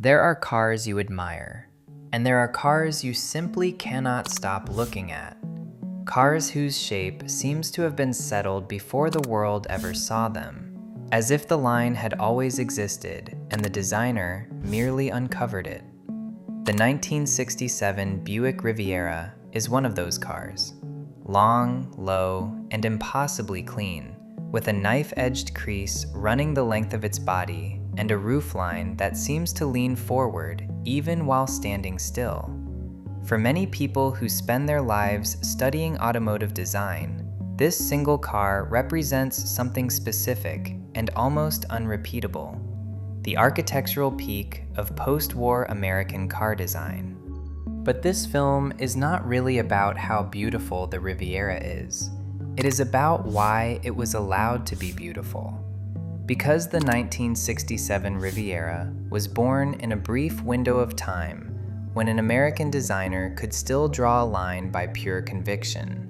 There are cars you admire, and there are cars you simply cannot stop looking at. Cars whose shape seems to have been settled before the world ever saw them, as if the line had always existed and the designer merely uncovered it. The 1967 Buick Riviera is one of those cars. Long, low, and impossibly clean, with a knife-edged crease running the length of its body and a roofline that seems to lean forward even while standing still. For many people who spend their lives studying automotive design, this single car represents something specific and almost unrepeatable: the architectural peak of post-war American car design. But this film is not really about how beautiful the Riviera is. It is about why it was allowed to be beautiful. Because the 1967 Riviera was born in a brief window of time when an American designer could still draw a line by pure conviction,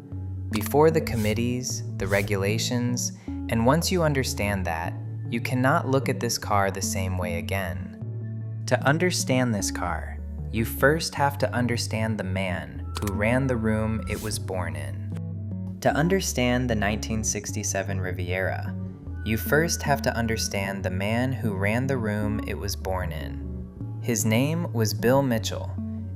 before the committees, the regulations, and once you understand that, you cannot look at this car the same way again. To understand this car, you first have to understand the man who ran the room it was born in. To understand the 1967 Riviera, you first have to understand the man who ran the room it was born in. His name was Bill Mitchell,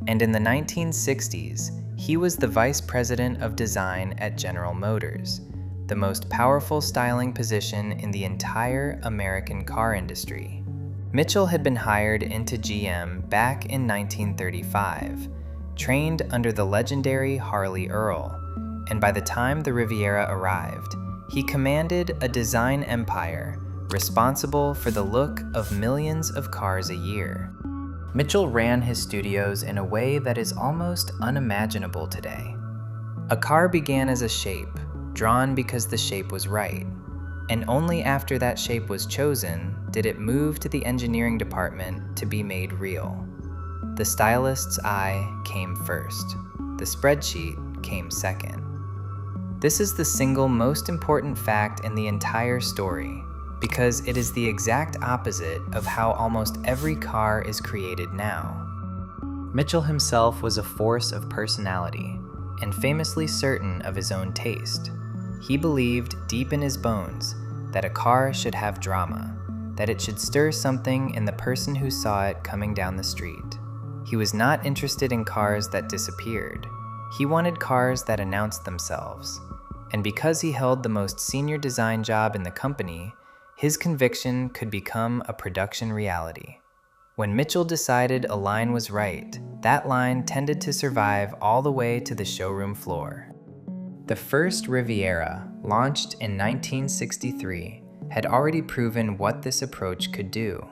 and in the 1960s, he was the vice president of design at General Motors, the most powerful styling position in the entire American car industry. Mitchell had been hired into GM back in 1935, trained under the legendary Harley Earl, and by the time the Riviera arrived, he commanded a design empire responsible for the look of millions of cars a year. Mitchell ran his studios in a way that is almost unimaginable today. A car began as a shape, drawn because the shape was right, and only after that shape was chosen did it move to the engineering department to be made real. The stylist's eye came first. The spreadsheet came second. This is the single most important fact in the entire story, because it is the exact opposite of how almost every car is created now. Mitchell himself was a force of personality, and famously certain of his own taste. He believed deep in his bones that a car should have drama, that it should stir something in the person who saw it coming down the street. He was not interested in cars that disappeared. He wanted cars that announced themselves. And because he held the most senior design job in the company, his conviction could become a production reality. When Mitchell decided a line was right, that line tended to survive all the way to the showroom floor. The first Riviera, launched in 1963, had already proven what this approach could do.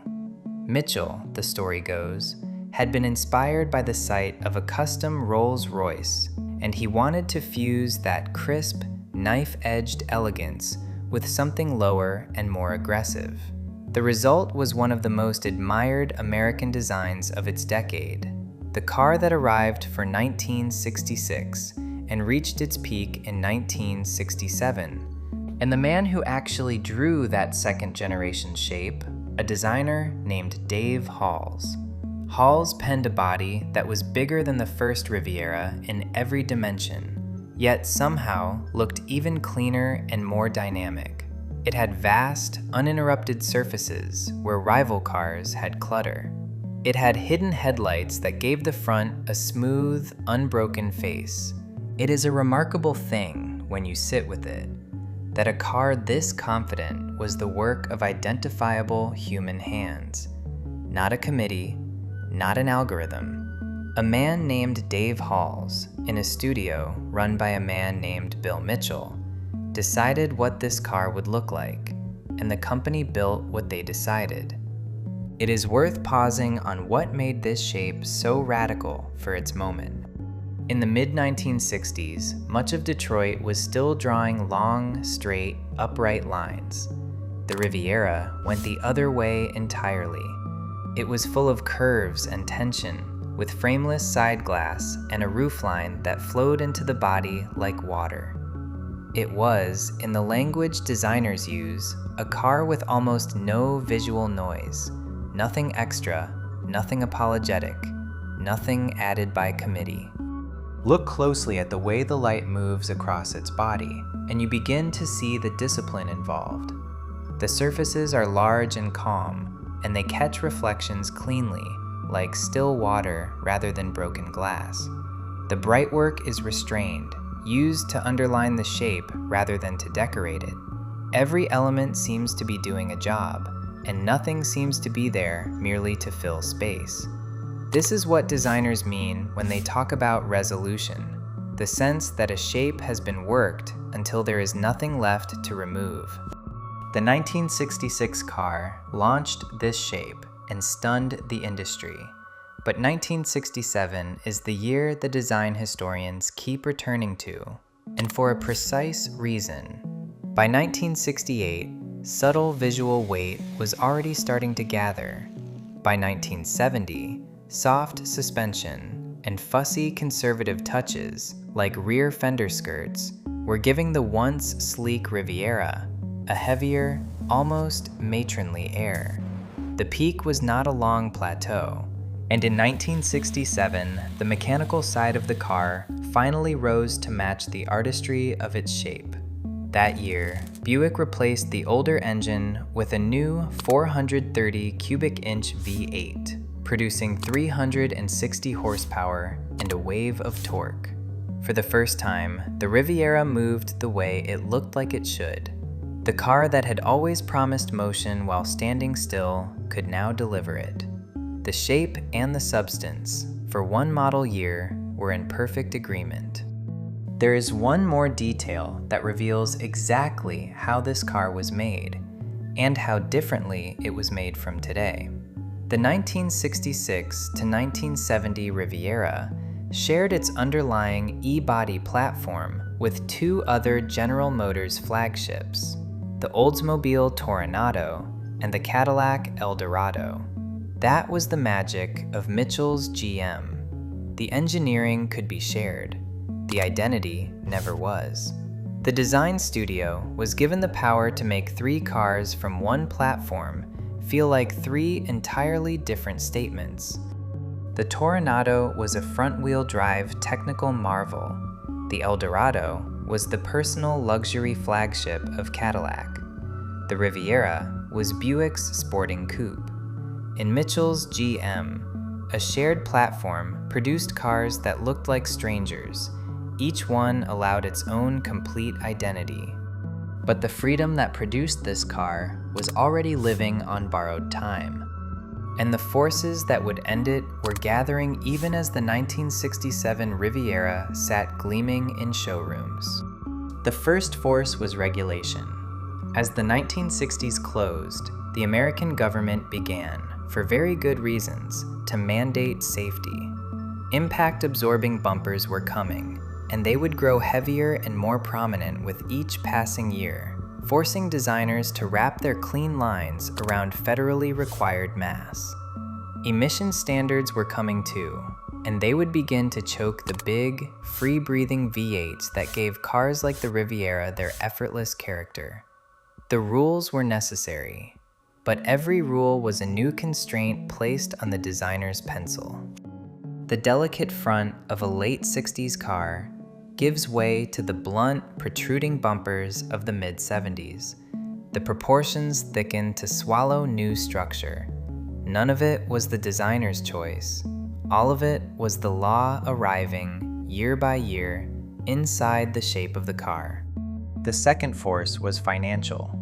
Mitchell, the story goes, had been inspired by the sight of a custom Rolls-Royce, and he wanted to fuse that crisp, knife-edged elegance with something lower and more aggressive. The result was one of the most admired American designs of its decade, the car that arrived for 1966 and reached its peak in 1967. And the man who actually drew that second-generation shape, a designer named Dave Holls. Holls penned a body that was bigger than the first Riviera in every dimension, yet somehow looked even cleaner and more dynamic. It had vast, uninterrupted surfaces where rival cars had clutter. It had hidden headlights that gave the front a smooth, unbroken face. It is a remarkable thing, when you sit with it, that a car this confident was the work of identifiable human hands. Not a committee, not an algorithm. A man named Dave Holls, in a studio run by a man named Bill Mitchell, decided what this car would look like, and the company built what they decided. It is worth pausing on what made this shape so radical for its moment. In the mid-1960s, much of Detroit was still drawing long, straight, upright lines. The Riviera went the other way entirely. It was full of curves and tension, with frameless side glass and a roofline that flowed into the body like water. It was, in the language designers use, a car with almost no visual noise, nothing extra, nothing apologetic, nothing added by committee. Look closely at the way the light moves across its body, and you begin to see the discipline involved. The surfaces are large and calm, and they catch reflections cleanly, like still water rather than broken glass. The bright work is restrained, used to underline the shape rather than to decorate it. Every element seems to be doing a job, and nothing seems to be there merely to fill space. This is what designers mean when they talk about resolution, the sense that a shape has been worked until there is nothing left to remove. The 1966 car launched this shape and stunned the industry, but 1967 is the year the design historians keep returning to, and for a precise reason. By 1968, subtle visual weight was already starting to gather. By 1970, soft suspension and fussy conservative touches, like rear fender skirts, were giving the once sleek Riviera a heavier, almost matronly air. The peak was not a long plateau, and in 1967, the mechanical side of the car finally rose to match the artistry of its shape. That year, Buick replaced the older engine with a new 430 cubic inch V8, producing 360 horsepower and a wave of torque. For the first time, the Riviera moved the way it looked like it should. The car that had always promised motion while standing still could now deliver it. The shape and the substance, for one model year, were in perfect agreement. There is one more detail that reveals exactly how this car was made, and how differently it was made from today. The 1966 to 1970 Riviera shared its underlying E-body platform with two other General Motors flagships, the Oldsmobile Toronado and the Cadillac Eldorado. That was the magic of Mitchell's GM. The engineering could be shared. The identity never was. The design studio was given the power to make three cars from one platform feel like three entirely different statements. The Toronado was a front-wheel drive technical marvel. The Eldorado was the personal luxury flagship of Cadillac. The Riviera was Buick's sporting coupe. In Mitchell's GM, a shared platform produced cars that looked like strangers. Each one allowed its own complete identity. But the freedom that produced this car was already living on borrowed time. And the forces that would end it were gathering even as the 1967 Riviera sat gleaming in showrooms. The first force was regulation. As the 1960s closed, the American government began, for very good reasons, to mandate safety. Impact-absorbing bumpers were coming, and they would grow heavier and more prominent with each passing year, forcing designers to wrap their clean lines around federally required mass. Emission standards were coming too, and they would begin to choke the big, free-breathing V8s that gave cars like the Riviera their effortless character. The rules were necessary, but every rule was a new constraint placed on the designer's pencil. The delicate front of a late 60s car gives way to the blunt, protruding bumpers of the mid-70s. The proportions thicken to swallow new structure. None of it was the designer's choice. All of it was the law arriving, year by year, inside the shape of the car. The second force was financial.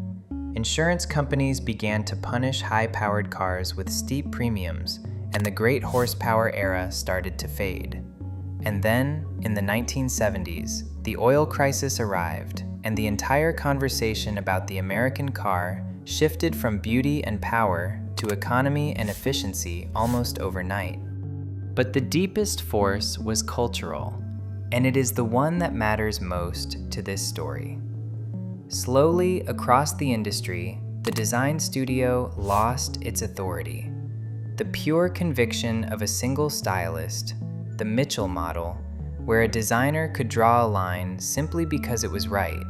Insurance companies began to punish high-powered cars with steep premiums, and the great horsepower era started to fade. And then, in the 1970s, the oil crisis arrived, and the entire conversation about the American car shifted from beauty and power to economy and efficiency almost overnight. But the deepest force was cultural, and it is the one that matters most to this story. Slowly, across the industry, the design studio lost its authority. The pure conviction of a single stylist, the Mitchell model, where a designer could draw a line simply because it was right,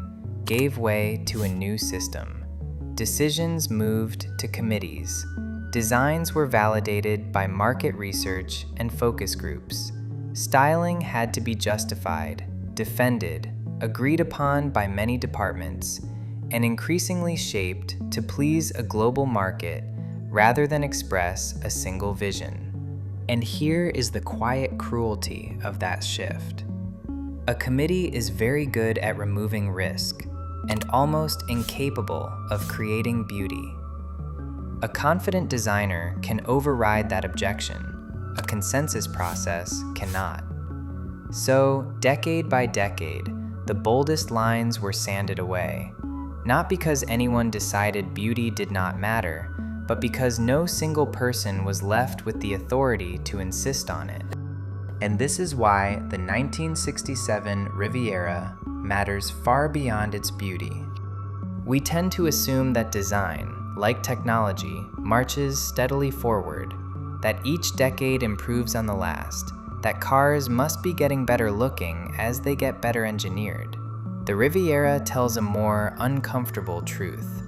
gave way to a new system. Decisions moved to committees. Designs were validated by market research and focus groups. Styling had to be justified, defended, agreed upon by many departments, and increasingly shaped to please a global market rather than express a single vision. And here is the quiet cruelty of that shift. A committee is very good at removing risk and almost incapable of creating beauty. A confident designer can override that objection. A consensus process cannot. So, decade by decade, the boldest lines were sanded away, not because anyone decided beauty did not matter, but because no single person was left with the authority to insist on it. And this is why the 1967 Riviera matters far beyond its beauty. We tend to assume that design, like technology, marches steadily forward, that each decade improves on the last, that cars must be getting better looking as they get better engineered. The Riviera tells a more uncomfortable truth.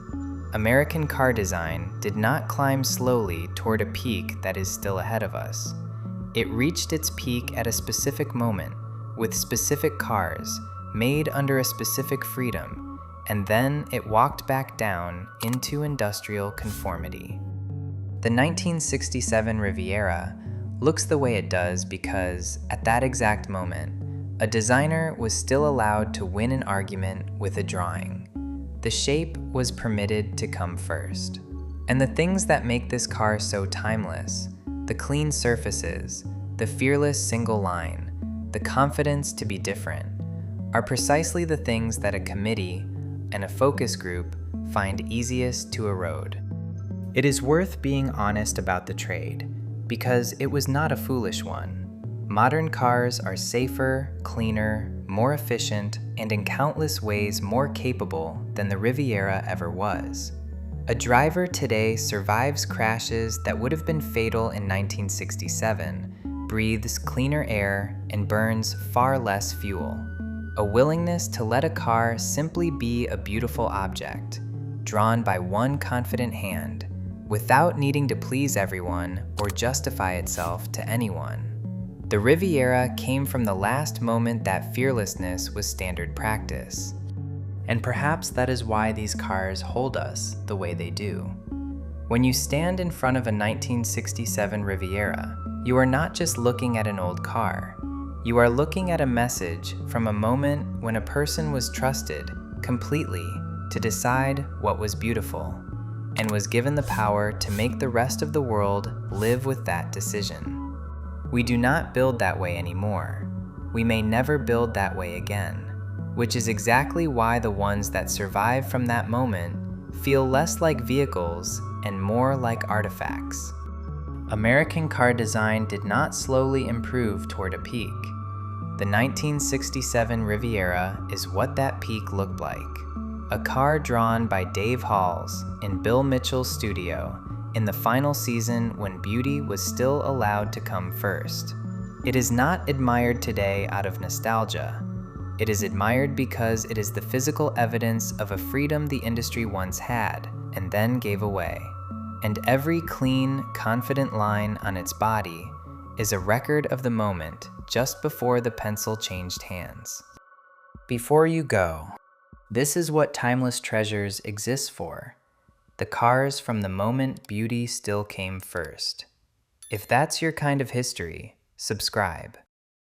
American car design did not climb slowly toward a peak that is still ahead of us. It reached its peak at a specific moment, with specific cars, made under a specific freedom, and then it walked back down into industrial conformity. The 1967 Riviera looks the way it does because, at that exact moment, a designer was still allowed to win an argument with a drawing. The shape was permitted to come first. And the things that make this car so timeless, the clean surfaces, the fearless single line, the confidence to be different, are precisely the things that a committee and a focus group find easiest to erode. It is worth being honest about the trade, because it was not a foolish one. Modern cars are safer, cleaner, more efficient, and in countless ways more capable than the Riviera ever was. A driver today survives crashes that would have been fatal in 1967, breathes cleaner air, and burns far less fuel. A willingness to let a car simply be a beautiful object, drawn by one confident hand, without needing to please everyone or justify itself to anyone. The Riviera came from the last moment that fearlessness was standard practice. And perhaps that is why these cars hold us the way they do. When you stand in front of a 1967 Riviera, you are not just looking at an old car. You are looking at a message from a moment when a person was trusted completely to decide what was beautiful, and was given the power to make the rest of the world live with that decision. We do not build that way anymore. We may never build that way again, which is exactly why the ones that survive from that moment feel less like vehicles and more like artifacts. American car design did not slowly improve toward a peak. The 1967 Riviera is what that peak looked like. A car drawn by Dave Holls in Bill Mitchell's studio in the final season when beauty was still allowed to come first. It is not admired today out of nostalgia. It is admired because it is the physical evidence of a freedom the industry once had and then gave away. And every clean, confident line on its body is a record of the moment just before the pencil changed hands. Before you go, this is what Timeless Treasures exists for. The cars from the moment beauty still came first. If that's your kind of history, subscribe.